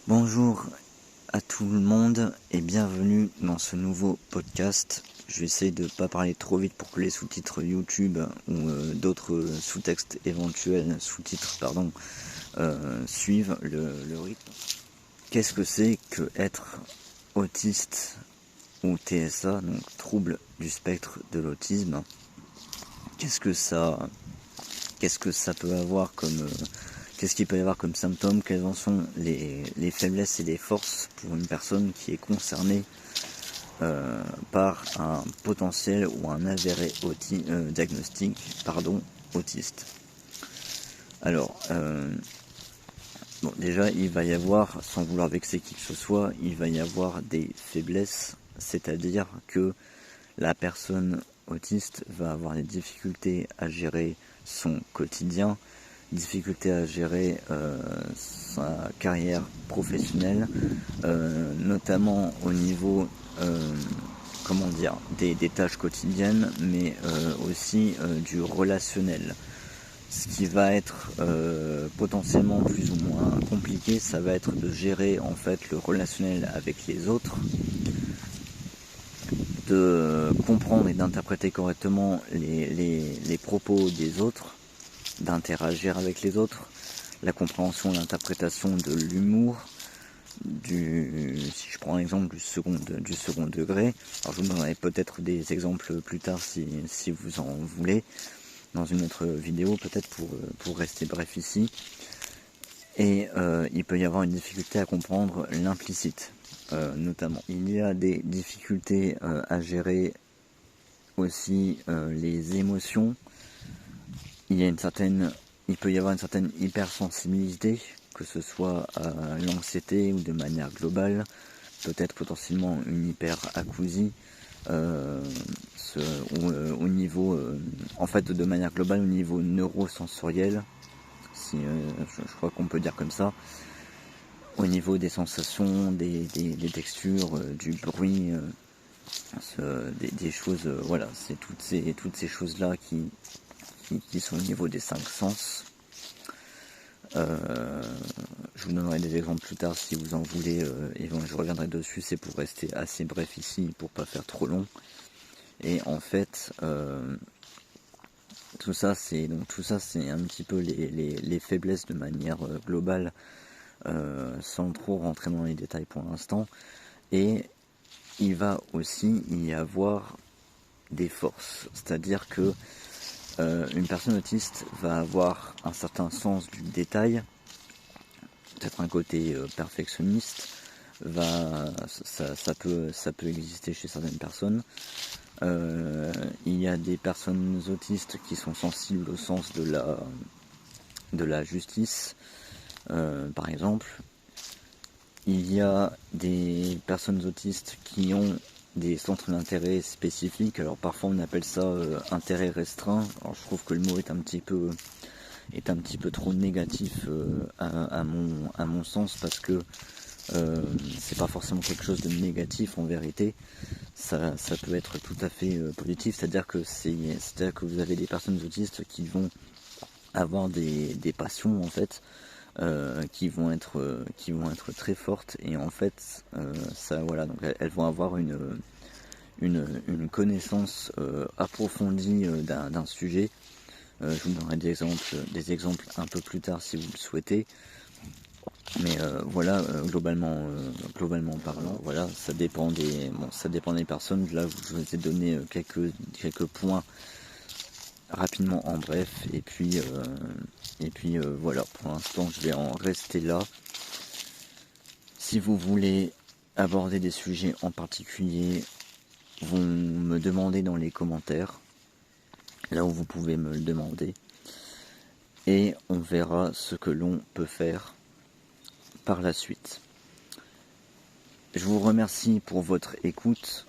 Bonjour à tout le monde et bienvenue dans ce nouveau podcast. Je vais essayer de ne pas parler trop vite pour que les sous-titres YouTube ou d'autres sous-textes éventuels, suivent le rythme. Qu'est-ce que c'est que être autiste ou TSA, donc trouble du spectre de l'autisme? Qu'est-ce qu'il peut y avoir comme symptômes? Quelles en sont les faiblesses et les forces pour une personne qui est concernée par un potentiel ou un avéré diagnostic autiste? Alors, déjà, il va y avoir, sans vouloir vexer qui que ce soit, il va y avoir des faiblesses, c'est-à-dire que la personne autiste va avoir des difficultés à gérer son quotidien, difficultés à gérer sa carrière professionnelle, notamment au niveau des tâches quotidiennes, mais aussi du relationnel. Ce qui va être potentiellement plus ou moins compliqué, ça va être de gérer en fait le relationnel avec les autres, de comprendre et d'interpréter correctement les propos des autres, d'interagir avec les autres, la compréhension et l'interprétation de l'humour, si je prends l'exemple du second degré. Alors je vous donnerai peut-être des exemples plus tard si vous en voulez, dans une autre vidéo peut-être pour rester bref ici. Et il peut y avoir une difficulté à comprendre l'implicite, notamment. Il y a des difficultés à gérer aussi les émotions. Il peut y avoir une certaine hypersensibilité, que ce soit à l'anxiété ou de manière globale, peut-être potentiellement une hyperacousie, au niveau, en fait de manière globale au niveau neurosensoriel, je crois qu'on peut dire comme ça, au niveau des sensations, des textures, du bruit, des choses, voilà, c'est toutes ces choses-là qui sont au niveau des 5 sens. Je vous donnerai des exemples plus tard si vous en voulez, et je reviendrai dessus. C'est pour rester assez bref ici, pour pas faire trop long. Et en fait, tout ça c'est un petit peu les faiblesses de manière globale, sans trop rentrer dans les détails pour l'instant. Et il va aussi y avoir des forces, c'est-à-dire que une personne autiste va avoir un certain sens du détail, peut-être un côté perfectionniste, ça peut exister chez certaines personnes. Il y a des personnes autistes qui sont sensibles au sens de la justice, par exemple. Il y a des personnes autistes qui ont des centres d'intérêt spécifiques. Alors parfois on appelle ça intérêt restreint. Alors je trouve que le mot est un petit peu trop négatif à mon sens, parce que c'est pas forcément quelque chose de négatif en vérité. Ça peut être tout à fait positif, c'est-à-dire que vous avez des personnes autistes qui vont avoir des passions en fait, qui vont être très fortes, et en fait donc elles vont avoir une connaissance approfondie d'un sujet. Je vous donnerai des exemples un peu plus tard si vous le souhaitez. Mais globalement parlant, voilà, ça dépend des personnes. Là, je vous ai donné quelques points rapidement en bref, et puis voilà, pour l'instant je vais en rester là. Si vous voulez aborder des sujets en particulier, vous me demandez dans les commentaires, là où vous pouvez me le demander, et on verra ce que l'on peut faire par la suite. Je vous remercie pour votre écoute.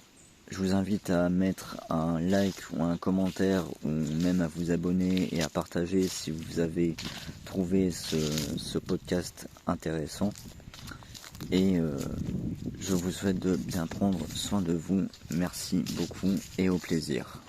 Je vous invite à mettre un like ou un commentaire, ou même à vous abonner et à partager si vous avez trouvé ce podcast intéressant. Et je vous souhaite de bien prendre soin de vous. Merci beaucoup et au plaisir.